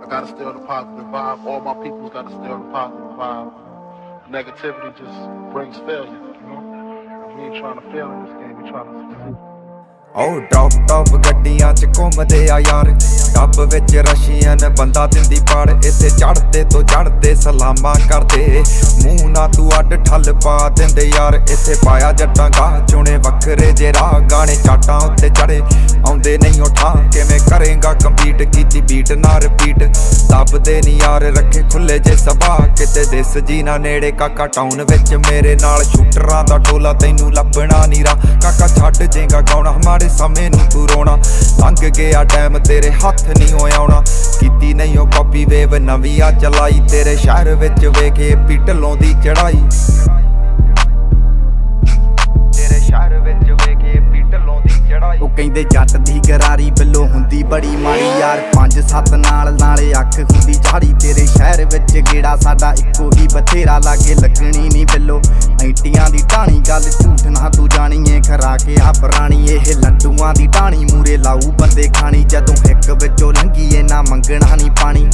I gotta stay on the positive vibe. All my people's gotta stay on the positive vibe. Negativity just brings failure, you know? We ain't trying to fail in this game, we trying to succeed. ਉਹ top ਗੱਡੀਆਂ 'ਚ ਘੁੰਮਦੇ ਆ ਯਾਰ, tub ਵਿੱਚ Russian ਬੰਦਾ ਦਿੰਦੀ ਪਾੜ। ਇੱਥੇ ਚੜ੍ਹਦੇ ਤੋਂ ਚੜ੍ਹਦੇ ਸਲਾਮਾਂ ਕਰਦੇ, ਮੂੰਹ ਨਾ ਤੂੰ ਅੱਡ ਠੱਲ ਪਾ ਦਿੰਦੇ ਯਾਰ। ਇੱਥੇ ਪਾਇਆ ਜੱਟਾਂ ਗਾਹ ਚੁਣੇ ਵੱਖਰੇ ਜੇ ਰਾਹ, ਗਾਣੇ ਚਾਟਾਂ ਉੱਤੇ ਚੜੇ ਆਉਂਦੇ ਨਹੀਂ ਉਹ ਠਾਂ। ਕਿਵੇਂ ਕਰੇਗਾ ਕੰਪੀਟ, ਕੀਤੀ ਬੀਟ ਨਾ ਰਿਪੀਟ, ਦੱਬਦੇ ਨਹੀਂ ਯਾਰ ਰੱਖੇ ਖੁੱਲੇ ਜੇ ਸਭਾ। ਕਿਤੇ ਦਿਸ ਜੀ ਨਾ ਨੇੜੇ ਕਾਕਾ ਟਾਊਨ ਵਿੱਚ ਮੇਰੇ ਨਾਲ ਸ਼ੂਟਰਾਂ ਦਾ ਟੋਲਾ, ਤੈਨੂੰ ਲੱਭਣਾ ਨੀ ਰਾ ਕਾਕਾ। ਛੱਡ ਜੇਗਾ ਗਾਉਣਾ ਮਾੜੇ ਸਮੇਂ ਨੂੰ ਤੂੰ ਰੋਣਾ, ਲੰਘ ਗਿਆ ਟਾਈਮ ਤੇਰੇ ਹੱਥ ਨਹੀਂ ਹੋ ਆਉਣਾ। ਕੀਤੀ ਨਹੀਂ ਉਹ ਕਾਪੀ ਵੇਵ ਨਵੀਂ ਆ ਚਲਾਈ, ਤੇਰੇ ਸ਼ਹਿਰ ਵਿੱਚ ਵੇਖੇ ਢਲੋਂ ਦੀ ਚੜਾਈ। ਤੇਰੇ ਸ਼ਹਿਰ ਵਿੱਚ ਵੇਖੇ ਢਲੋਂ ਦੀ ਚੜਾਈ। ਉਹ ਕਹਿੰਦੇ ਜੱਟ ਦੀ ਗਰਾਰੀ ਬਿੱਲੋ ਹੁੰਦੀ ਬੜੀ ਮਾੜੀ ਯਾਰ, 5-7 ਨਾਲੇ ਅੱਖ ਹੁੰਦੀ ਝਾੜੀ। ਤੇਰੇ ਸ਼ਹਿਰ ਵਿੱਚ ਗੇੜਾ ਸਾਡਾ ਇੱਕੋ ਹੀ ਬਥੇਰਾ, ਲਾਗੇ ਲੱਗਣੀ ਨਹੀਂ ਬਿੱਲੋ ਐਂਟੀਆਂ ਦੀ ਢਾਣੀ। ਗੱਲ ਝੂਠ ਨਾ ਤੂੰ ਜਾਣੀਏ ਖਰਾ ਕੇ ਆ ਪੁਰਾਣੀ, ਇਹ ਲੰਡੂਆਂ ਦੀ ਢਾਣੀ ਮੂਰੇ ਲਾਊ ਬੰਦੇ ਖਾਣੀ। ਜਦੋਂ ਹਿੱਕ ਵਿੱਚੋਂ ਲੰਘੀਏ ਨਾ ਮੰਗਣਾ ਨਹੀਂ ਪਾਣੀ,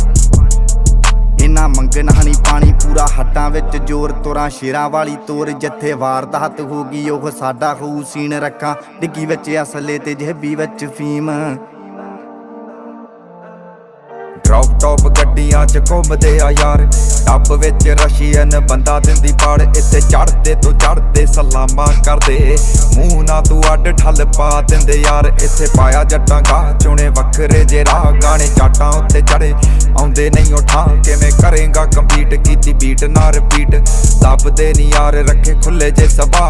ਇਹਨਾਂ ਮੰਗਣਾ ਨਹੀਂ ਪਾਣੀ। ਪੂਰਾ ਹੱਟਾਂ ਵਿੱਚ ਜ਼ੋਰ, ਤੁਰਾਂ ਸ਼ੇਰਾਂ ਵਾਲੀ ਤੋਰ। ਜਿੱਥੇ ਵਾਰਦਾਤ ਹੋ ਗਈ ਉਹ ਸਾਡਾ ਹੋਊ ਸੀਨ, ਰੱਖਾਂ ਡਿੱਗੀ ਵਿੱਚ ਅਸਲੇ ਤੇ ਜੇਬੀ ਵਿੱਚ ਫੀਮ। ਡ੍ਰੌਪ ਟੌਪ ਗੱਡੀਆਂ 'ਚ ਘੁੰਮਦੇ ਆ ਯਾਰ, ਟੱਬ ਵਿੱਚ ਰਸ਼ੀਅਨ ਬੰਦਾ ਦਿੰਦੀ ਪਾੜ। ਇੱਥੇ ਚੜ੍ਹਦੇ ਤੋਂ ਚੜ੍ਹਦੇ ਸਲਾਮਾਂ ਕਰਦੇ, ਮੂੰਹ ਨਾ ਤੂੰ ਅੱਡ ਠੱਲ ਪਾ ਦਿੰਦੇ ਯਾਰ। ਇੱਥੇ ਪਾਇਆ ਜੱਟਾਂ ਗਾਹ ਚੁਣੇ ਵੱਖਰੇ ਜੇ ਰਾਹ, ਗਾਣੇ ਚਾਟਾਂ ਉੱਤੇ ਚੜੇ ਆਉਂਦੇ ਨਹੀਂ ਉਹ ਠਾਂ। ਕਿਵੇਂ ਕਰੇਗਾ ਕੰਪੀਟ, ਕੀਤੀ ਬੀਟ ਨਾ ਰਿਪੀਟ, ਦੱਬਦੇ ਨਹੀਂ ਯਾਰ ਰੱਖੇ ਖੁੱਲੇ ਜੇ ਸਭਾ।